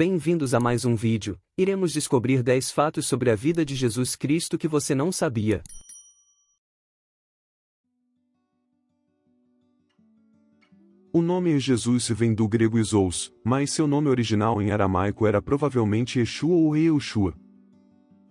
Bem-vindos a mais um vídeo. Iremos descobrir 10 fatos sobre a vida de Jesus Cristo que você não sabia. O nome Jesus vem do grego Isos, mas seu nome original em aramaico era provavelmente Yeshua ou Yehoshua.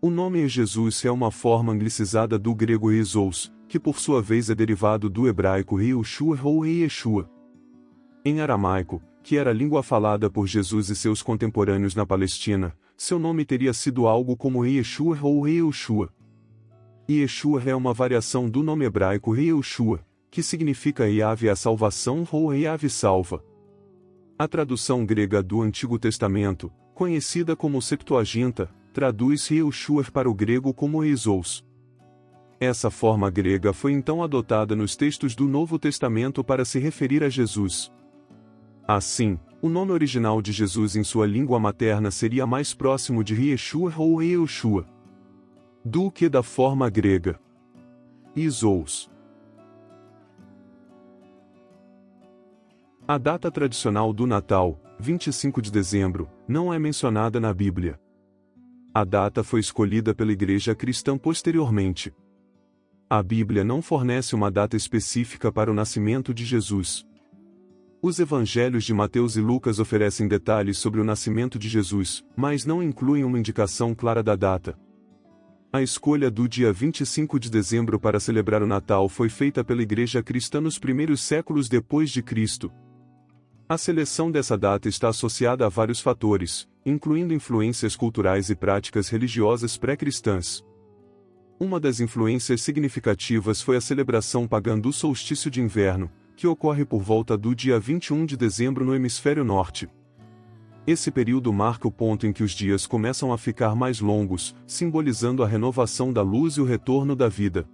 O nome Jesus é uma forma anglicizada do grego Isos, que por sua vez é derivado do hebraico Yehoshua ou Yeshua. Em aramaico, que era a língua falada por Jesus e seus contemporâneos na Palestina, seu nome teria sido algo como Yeshua ou Yehoshua. Yeshua é uma variação do nome hebraico Yehoshua, que significa Yahvé a salvação ou Yahvé salva. A tradução grega do Antigo Testamento, conhecida como Septuaginta, traduz Yehoshua para o grego como Isos. Essa forma grega foi então adotada nos textos do Novo Testamento para se referir a Jesus. Assim, o nome original de Jesus em sua língua materna seria mais próximo de Yeshua ou Yehoshua do que da forma grega Isos. A data tradicional do Natal, 25 de dezembro, não é mencionada na Bíblia. A data foi escolhida pela Igreja Cristã posteriormente. A Bíblia não fornece uma data específica para o nascimento de Jesus. Os evangelhos de Mateus e Lucas oferecem detalhes sobre o nascimento de Jesus, mas não incluem uma indicação clara da data. A escolha do dia 25 de dezembro para celebrar o Natal foi feita pela Igreja Cristã nos primeiros séculos depois de Cristo. A seleção dessa data está associada a vários fatores, incluindo influências culturais e práticas religiosas pré-cristãs. Uma das influências significativas foi a celebração pagã do solstício de inverno, que ocorre por volta do dia 21 de dezembro no hemisfério norte. Esse período marca o ponto em que os dias começam a ficar mais longos, simbolizando a renovação da luz e o retorno da vida.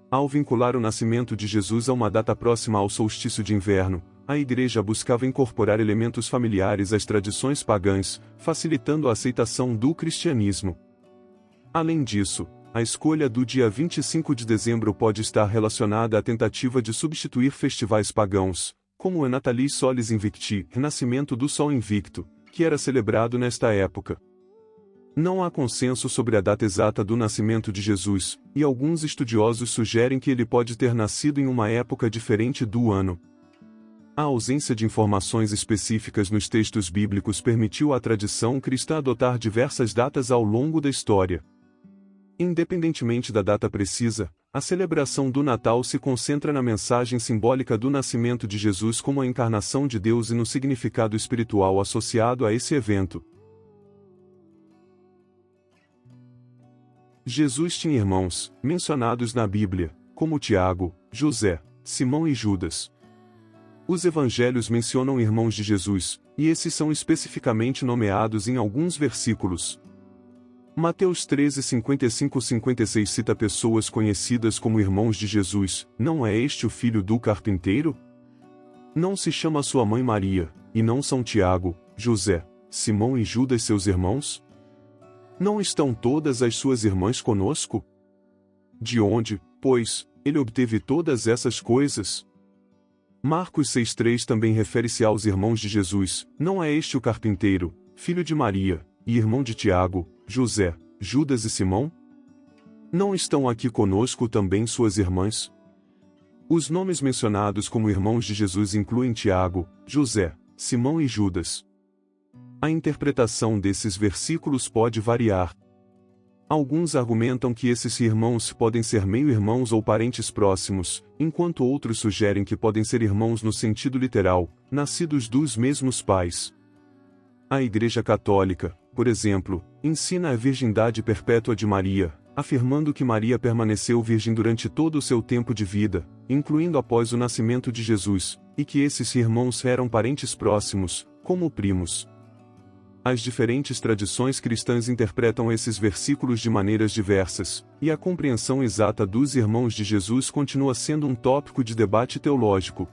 Ao vincular o nascimento de Jesus a uma data próxima ao solstício de inverno, a Igreja buscava incorporar elementos familiares às tradições pagãs, facilitando a aceitação do cristianismo. Além disso, a escolha do dia 25 de dezembro pode estar relacionada à tentativa de substituir festivais pagãos, como o Natalis Solis Invicti, Renascimento do Sol Invicto, que era celebrado nesta época. Não há consenso sobre a data exata do nascimento de Jesus, e alguns estudiosos sugerem que ele pode ter nascido em uma época diferente do ano. A ausência de informações específicas nos textos bíblicos permitiu à tradição cristã adotar diversas datas ao longo da história. Independentemente da data precisa, a celebração do Natal se concentra na mensagem simbólica do nascimento de Jesus como a encarnação de Deus e no significado espiritual associado a esse evento. Jesus tinha irmãos, mencionados na Bíblia, como Tiago, José, Simão e Judas. Os evangelhos mencionam irmãos de Jesus, e esses são especificamente nomeados em alguns versículos. Mateus 13, 55-56 cita pessoas conhecidas como irmãos de Jesus. Não é este o filho do carpinteiro? Não se chama sua mãe Maria, e não são Tiago, José, Simão e Judas seus irmãos? Não estão todas as suas irmãs conosco? De onde, pois, ele obteve todas essas coisas? Marcos 6,3 também refere-se aos irmãos de Jesus. Não é este o carpinteiro, filho de Maria, e irmão de Tiago, José, Judas e Simão? Não estão aqui conosco também suas irmãs? Os nomes mencionados como irmãos de Jesus incluem Tiago, José, Simão e Judas. A interpretação desses versículos pode variar. Alguns argumentam que esses irmãos podem ser meio-irmãos ou parentes próximos, enquanto outros sugerem que podem ser irmãos no sentido literal, nascidos dos mesmos pais. A Igreja Católica, por exemplo, ensina a virgindade perpétua de Maria, afirmando que Maria permaneceu virgem durante todo o seu tempo de vida, incluindo após o nascimento de Jesus, e que esses irmãos eram parentes próximos, como primos. As diferentes tradições cristãs interpretam esses versículos de maneiras diversas, e a compreensão exata dos irmãos de Jesus continua sendo um tópico de debate teológico.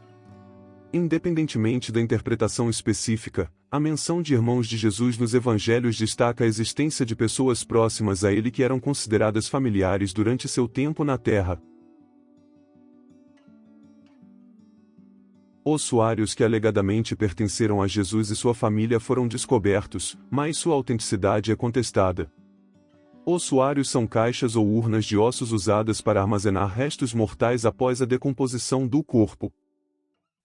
Independentemente da interpretação específica, a menção de irmãos de Jesus nos evangelhos destaca a existência de pessoas próximas a ele que eram consideradas familiares durante seu tempo na terra. Ossuários que alegadamente pertenceram a Jesus e sua família foram descobertos, mas sua autenticidade é contestada. Ossuários são caixas ou urnas de ossos usadas para armazenar restos mortais após a decomposição do corpo.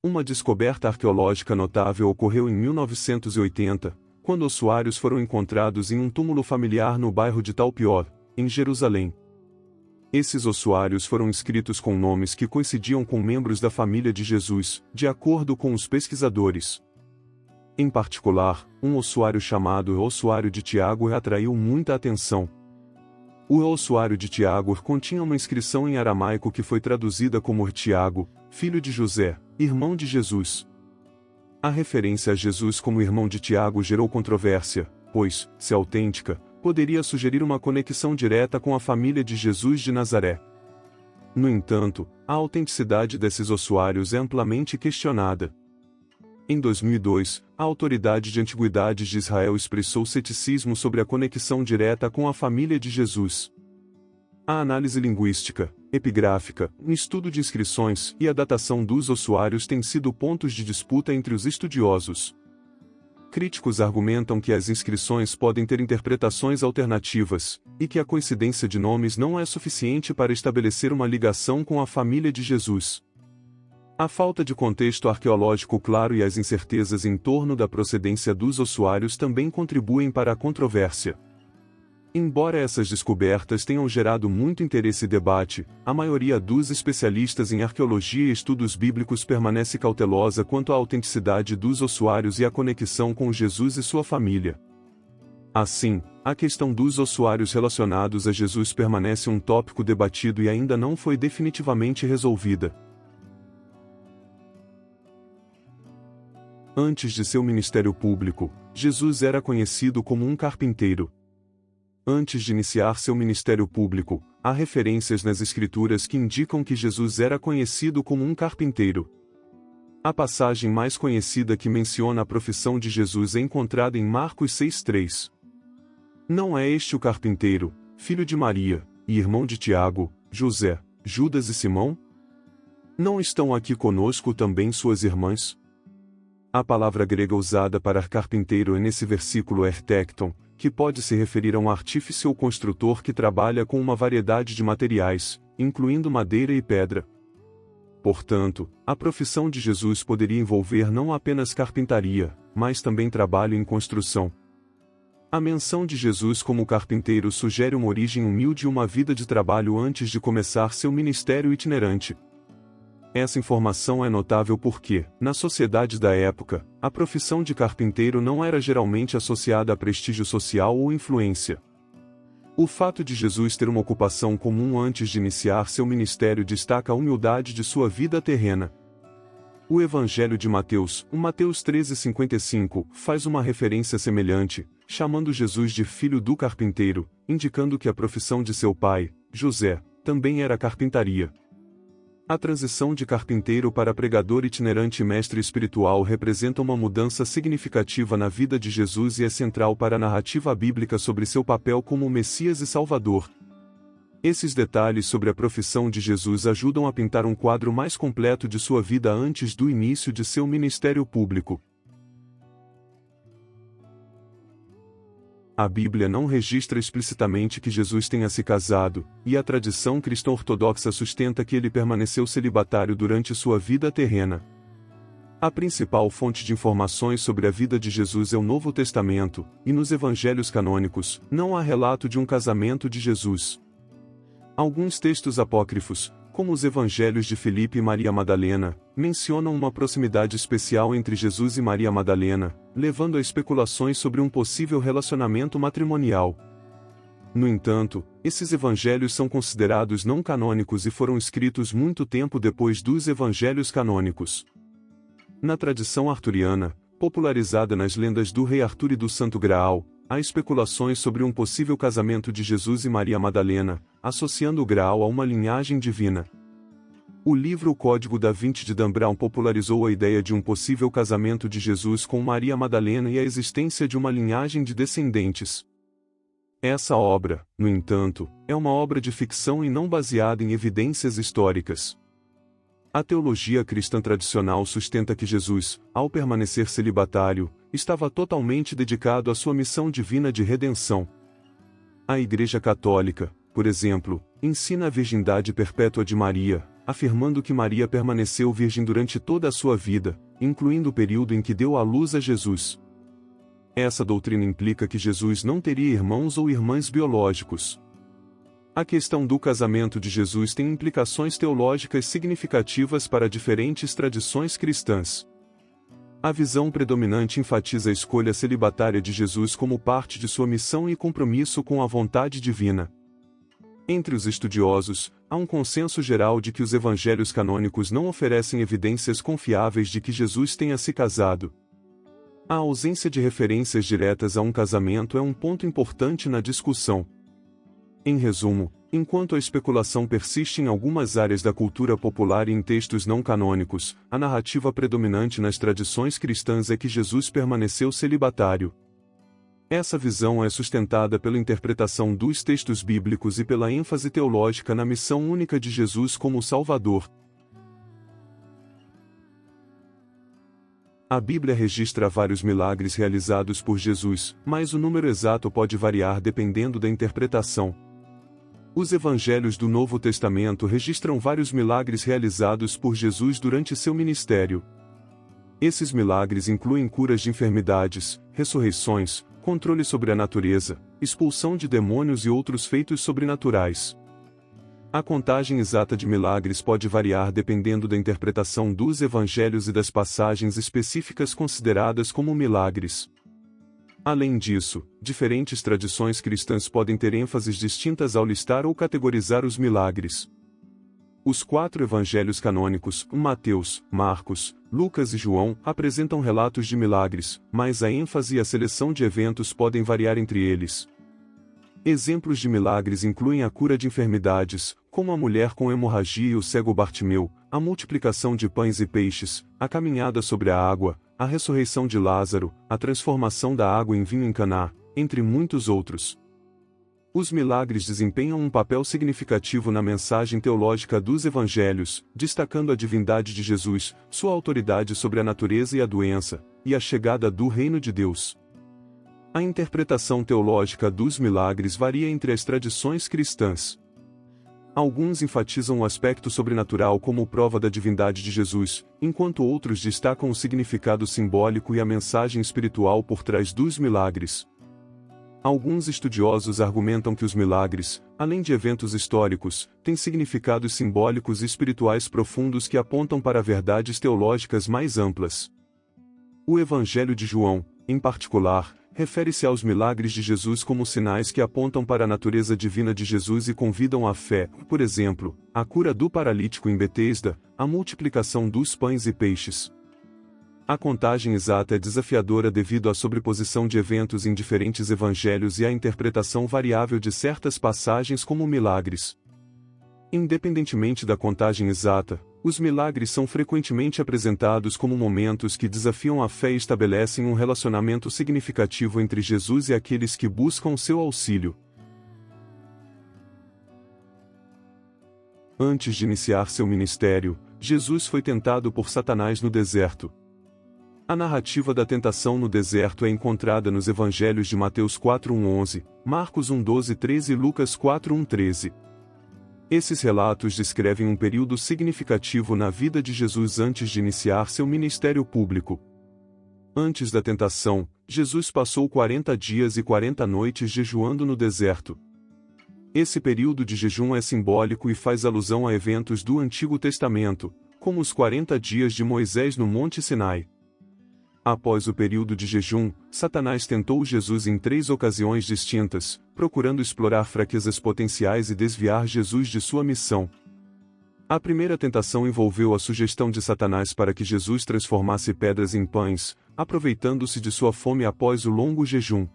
Uma descoberta arqueológica notável ocorreu em 1980, quando ossuários foram encontrados em um túmulo familiar no bairro de Talpiot, em Jerusalém. Esses ossuários foram inscritos com nomes que coincidiam com membros da família de Jesus, de acordo com os pesquisadores. Em particular, um ossuário chamado Ossuário de Tiago atraiu muita atenção. O ossuário de Tiago continha uma inscrição em aramaico que foi traduzida como Tiago, filho de José, irmão de Jesus. A referência a Jesus como irmão de Tiago gerou controvérsia, pois, se autêntica, poderia sugerir uma conexão direta com a família de Jesus de Nazaré. No entanto, a autenticidade desses ossuários é amplamente questionada. Em 2002, a Autoridade de Antiguidades de Israel expressou ceticismo sobre a conexão direta com a família de Jesus. A análise linguística, epigráfica, um estudo de inscrições e a datação dos ossuários têm sido pontos de disputa entre os estudiosos. Críticos argumentam que as inscrições podem ter interpretações alternativas, e que a coincidência de nomes não é suficiente para estabelecer uma ligação com a família de Jesus. A falta de contexto arqueológico claro e as incertezas em torno da procedência dos ossuários também contribuem para a controvérsia. Embora essas descobertas tenham gerado muito interesse e debate, a maioria dos especialistas em arqueologia e estudos bíblicos permanece cautelosa quanto à autenticidade dos ossuários e a conexão com Jesus e sua família. Assim, a questão dos ossuários relacionados a Jesus permanece um tópico debatido e ainda não foi definitivamente resolvida. Antes de seu ministério público, Jesus era conhecido como um carpinteiro. Antes de iniciar seu ministério público, há referências nas Escrituras que indicam que Jesus era conhecido como um carpinteiro. A passagem mais conhecida que menciona a profissão de Jesus é encontrada em Marcos 6,3. Não é este o carpinteiro, filho de Maria, e irmão de Tiago, José, Judas e Simão? Não estão aqui conosco também suas irmãs? A palavra grega usada para carpinteiro nesse versículo é artekton, que pode se referir a um artífice ou construtor que trabalha com uma variedade de materiais, incluindo madeira e pedra. Portanto, a profissão de Jesus poderia envolver não apenas carpintaria, mas também trabalho em construção. A menção de Jesus como carpinteiro sugere uma origem humilde e uma vida de trabalho antes de começar seu ministério itinerante. Essa informação é notável porque, na sociedade da época, a profissão de carpinteiro não era geralmente associada a prestígio social ou influência. O fato de Jesus ter uma ocupação comum antes de iniciar seu ministério destaca a humildade de sua vida terrena. O Evangelho de Mateus, Mateus 13,55, faz uma referência semelhante, chamando Jesus de filho do carpinteiro, indicando que a profissão de seu pai, José, também era carpintaria. A transição de carpinteiro para pregador itinerante e mestre espiritual representa uma mudança significativa na vida de Jesus e é central para a narrativa bíblica sobre seu papel como Messias e Salvador. Esses detalhes sobre a profissão de Jesus ajudam a pintar um quadro mais completo de sua vida antes do início de seu ministério público. A Bíblia não registra explicitamente que Jesus tenha se casado, e a tradição cristã ortodoxa sustenta que ele permaneceu celibatário durante sua vida terrena. A principal fonte de informações sobre a vida de Jesus é o Novo Testamento, e nos evangelhos canônicos, não há relato de um casamento de Jesus. Alguns textos apócrifos, como os evangelhos de Filipe e Maria Madalena, mencionam uma proximidade especial entre Jesus e Maria Madalena, levando a especulações sobre um possível relacionamento matrimonial. No entanto, esses evangelhos são considerados não canônicos e foram escritos muito tempo depois dos evangelhos canônicos. Na tradição arturiana, popularizada nas lendas do rei Arthur e do Santo Graal, há especulações sobre um possível casamento de Jesus e Maria Madalena, associando o Graal a uma linhagem divina. O livro O Código da Vinci de Dan Brown popularizou a ideia de um possível casamento de Jesus com Maria Madalena e a existência de uma linhagem de descendentes. Essa obra, no entanto, é uma obra de ficção e não baseada em evidências históricas. A teologia cristã tradicional sustenta que Jesus, ao permanecer celibatário, estava totalmente dedicado à sua missão divina de redenção. A Igreja Católica, por exemplo, ensina a virgindade perpétua de Maria, afirmando que Maria permaneceu virgem durante toda a sua vida, incluindo o período em que deu à luz a Jesus. Essa doutrina implica que Jesus não teria irmãos ou irmãs biológicos. A questão do casamento de Jesus tem implicações teológicas significativas para diferentes tradições cristãs. A visão predominante enfatiza a escolha celibatária de Jesus como parte de sua missão e compromisso com a vontade divina. Entre os estudiosos, há um consenso geral de que os evangelhos canônicos não oferecem evidências confiáveis de que Jesus tenha se casado. A ausência de referências diretas a um casamento é um ponto importante na discussão. Em resumo, enquanto a especulação persiste em algumas áreas da cultura popular e em textos não canônicos, a narrativa predominante nas tradições cristãs é que Jesus permaneceu celibatário. Essa visão é sustentada pela interpretação dos textos bíblicos e pela ênfase teológica na missão única de Jesus como Salvador. A Bíblia registra vários milagres realizados por Jesus, mas o número exato pode variar dependendo da interpretação. Os evangelhos do Novo Testamento registram vários milagres realizados por Jesus durante seu ministério. Esses milagres incluem curas de enfermidades, ressurreições, controle sobre a natureza, expulsão de demônios e outros feitos sobrenaturais. A contagem exata de milagres pode variar dependendo da interpretação dos evangelhos e das passagens específicas consideradas como milagres. Além disso, diferentes tradições cristãs podem ter ênfases distintas ao listar ou categorizar os milagres. Os 4 evangelhos canônicos, Mateus, Marcos, Lucas e João, apresentam relatos de milagres, mas a ênfase e a seleção de eventos podem variar entre eles. Exemplos de milagres incluem a cura de enfermidades, como a mulher com hemorragia e o cego Bartimeu, a multiplicação de pães e peixes, a caminhada sobre a água, a ressurreição de Lázaro, a transformação da água em vinho em Caná, entre muitos outros. Os milagres desempenham um papel significativo na mensagem teológica dos evangelhos, destacando a divindade de Jesus, sua autoridade sobre a natureza e a doença, e a chegada do reino de Deus. A interpretação teológica dos milagres varia entre as tradições cristãs. Alguns enfatizam o aspecto sobrenatural como prova da divindade de Jesus, enquanto outros destacam o significado simbólico e a mensagem espiritual por trás dos milagres. Alguns estudiosos argumentam que os milagres, além de eventos históricos, têm significados simbólicos e espirituais profundos que apontam para verdades teológicas mais amplas. O Evangelho de João, em particular, refere-se aos milagres de Jesus como sinais que apontam para a natureza divina de Jesus e convidam à fé, por exemplo, a cura do paralítico em Betesda, a multiplicação dos pães e peixes. A contagem exata é desafiadora devido à sobreposição de eventos em diferentes evangelhos e à interpretação variável de certas passagens como milagres. Independentemente da contagem exata, os milagres são frequentemente apresentados como momentos que desafiam a fé e estabelecem um relacionamento significativo entre Jesus e aqueles que buscam seu auxílio. Antes de iniciar seu ministério, Jesus foi tentado por Satanás no deserto. A narrativa da tentação no deserto é encontrada nos evangelhos de Mateus 4:1-11, Marcos 1:12-13 e Lucas 4:1-13. Esses relatos descrevem um período significativo na vida de Jesus antes de iniciar seu ministério público. Antes da tentação, Jesus passou 40 dias e 40 noites jejuando no deserto. Esse período de jejum é simbólico e faz alusão a eventos do Antigo Testamento, como os 40 dias de Moisés no Monte Sinai. Após o período de jejum, Satanás tentou Jesus em 3 ocasiões distintas, procurando explorar fraquezas potenciais e desviar Jesus de sua missão. A primeira tentação envolveu a sugestão de Satanás para que Jesus transformasse pedras em pães, aproveitando-se de sua fome após o longo jejum.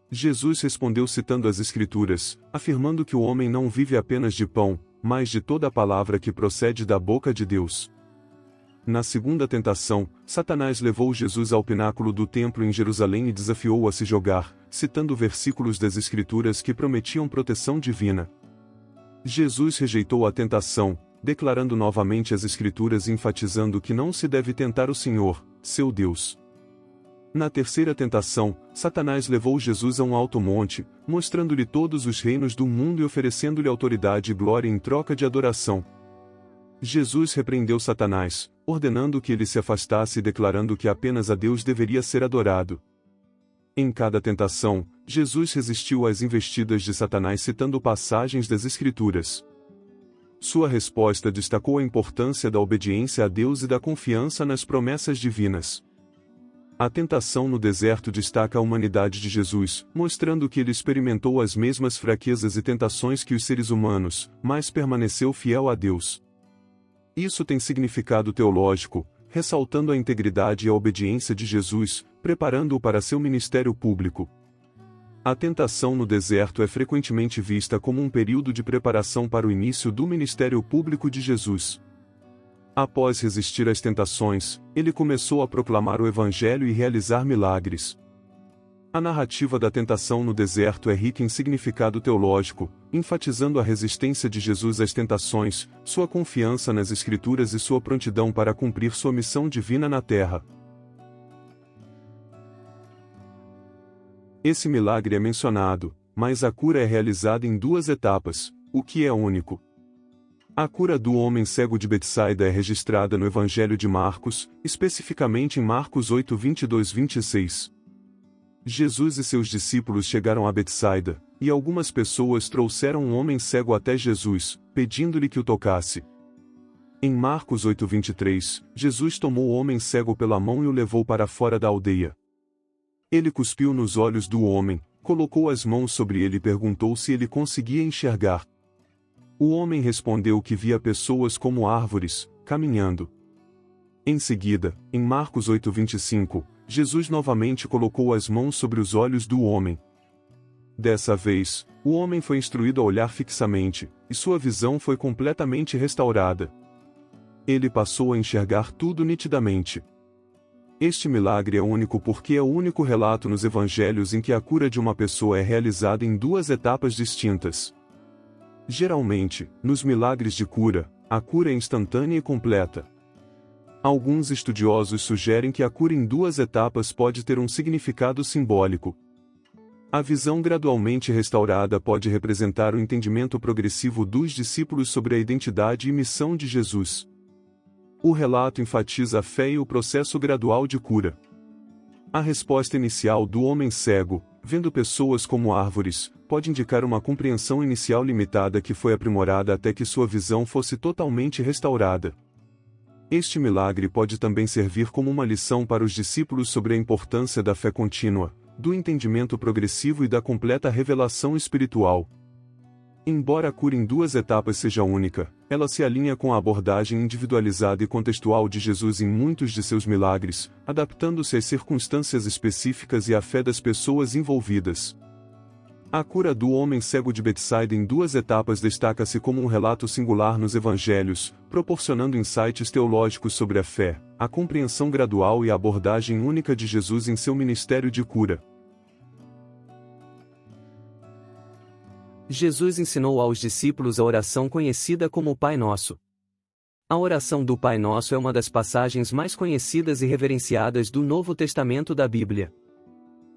Jesus respondeu citando as Escrituras, afirmando que o homem não vive apenas de pão, mas de toda a palavra que procede da boca de Deus. Na segunda tentação, Satanás levou Jesus ao pináculo do templo em Jerusalém e desafiou-o a se jogar, citando versículos das Escrituras que prometiam proteção divina. Jesus rejeitou a tentação, declarando novamente as Escrituras e enfatizando que não se deve tentar o Senhor, seu Deus. Na terceira tentação, Satanás levou Jesus a um alto monte, mostrando-lhe todos os reinos do mundo e oferecendo-lhe autoridade e glória em troca de adoração. Jesus repreendeu Satanás, ordenando que ele se afastasse e declarando que apenas a Deus deveria ser adorado. Em cada tentação, Jesus resistiu às investidas de Satanás citando passagens das Escrituras. Sua resposta destacou a importância da obediência a Deus e da confiança nas promessas divinas. A tentação no deserto destaca a humanidade de Jesus, mostrando que ele experimentou as mesmas fraquezas e tentações que os seres humanos, mas permaneceu fiel a Deus. Isso tem significado teológico, ressaltando a integridade e a obediência de Jesus, preparando-o para seu ministério público. A tentação no deserto é frequentemente vista como um período de preparação para o início do ministério público de Jesus. Após resistir às tentações, ele começou a proclamar o Evangelho e realizar milagres. A narrativa da tentação no deserto é rica em significado teológico, enfatizando a resistência de Jesus às tentações, sua confiança nas Escrituras e sua prontidão para cumprir sua missão divina na terra. Esse milagre é mencionado, mas a cura é realizada em duas etapas, o que é único. A cura do homem cego de Betsaida é registrada no Evangelho de Marcos, especificamente em Marcos 8, 22-26. Jesus e seus discípulos chegaram a Betsaida, e algumas pessoas trouxeram um homem cego até Jesus, pedindo-lhe que o tocasse. Em Marcos 8:23, Jesus tomou o homem cego pela mão e o levou para fora da aldeia. Ele cuspiu nos olhos do homem, colocou as mãos sobre ele e perguntou se ele conseguia enxergar. O homem respondeu que via pessoas como árvores, caminhando. Em seguida, em Marcos 8:25, Jesus novamente colocou as mãos sobre os olhos do homem. Dessa vez, o homem foi instruído a olhar fixamente, e sua visão foi completamente restaurada. Ele passou a enxergar tudo nitidamente. Este milagre é único porque é o único relato nos evangelhos em que a cura de uma pessoa é realizada em duas etapas distintas. Geralmente, nos milagres de cura, a cura é instantânea e completa. Alguns estudiosos sugerem que a cura em duas etapas pode ter um significado simbólico. A visão gradualmente restaurada pode representar o entendimento progressivo dos discípulos sobre a identidade e missão de Jesus. O relato enfatiza a fé e o processo gradual de cura. A resposta inicial do homem cego, vendo pessoas como árvores, pode indicar uma compreensão inicial limitada que foi aprimorada até que sua visão fosse totalmente restaurada. Este milagre pode também servir como uma lição para os discípulos sobre a importância da fé contínua, do entendimento progressivo e da completa revelação espiritual. Embora a cura em duas etapas seja única, ela se alinha com a abordagem individualizada e contextual de Jesus em muitos de seus milagres, adaptando-se às circunstâncias específicas e à fé das pessoas envolvidas. A cura do homem cego de Betsaida em duas etapas destaca-se como um relato singular nos evangelhos, proporcionando insights teológicos sobre a fé, a compreensão gradual e a abordagem única de Jesus em seu ministério de cura. Jesus ensinou aos discípulos a oração conhecida como Pai Nosso. A oração do Pai Nosso é uma das passagens mais conhecidas e reverenciadas do Novo Testamento da Bíblia.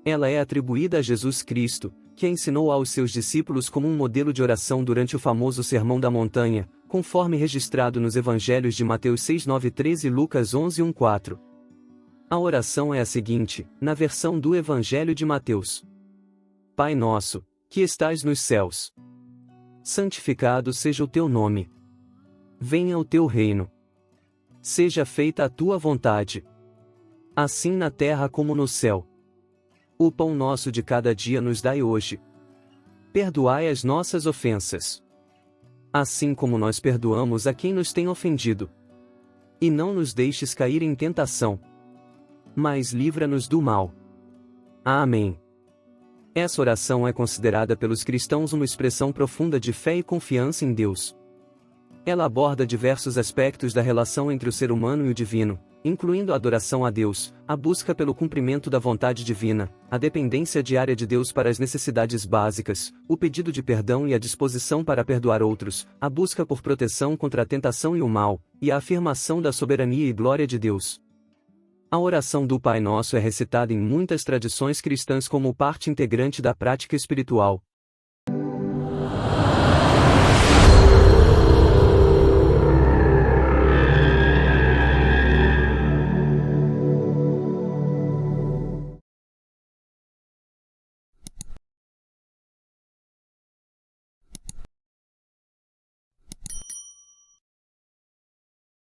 Ela é atribuída a Jesus Cristo, que a ensinou aos seus discípulos como um modelo de oração durante o famoso Sermão da Montanha, conforme registrado nos evangelhos de Mateus 6:9-13 e Lucas 11:1-4. A oração é a seguinte, na versão do Evangelho de Mateus: Pai nosso, que estais nos céus, santificado seja o teu nome. Venha o teu reino. Seja feita a tua vontade, assim na terra como no céu. O pão nosso de cada dia nos dai hoje. Perdoai as nossas ofensas, assim como nós perdoamos a quem nos tem ofendido. E não nos deixes cair em tentação, mas livra-nos do mal. Amém. Essa oração é considerada pelos cristãos uma expressão profunda de fé e confiança em Deus. Ela aborda diversos aspectos da relação entre o ser humano e o divino, incluindo a adoração a Deus, a busca pelo cumprimento da vontade divina, a dependência diária de Deus para as necessidades básicas, o pedido de perdão e a disposição para perdoar outros, a busca por proteção contra a tentação e o mal, e a afirmação da soberania e glória de Deus. A oração do Pai Nosso é recitada em muitas tradições cristãs como parte integrante da prática espiritual,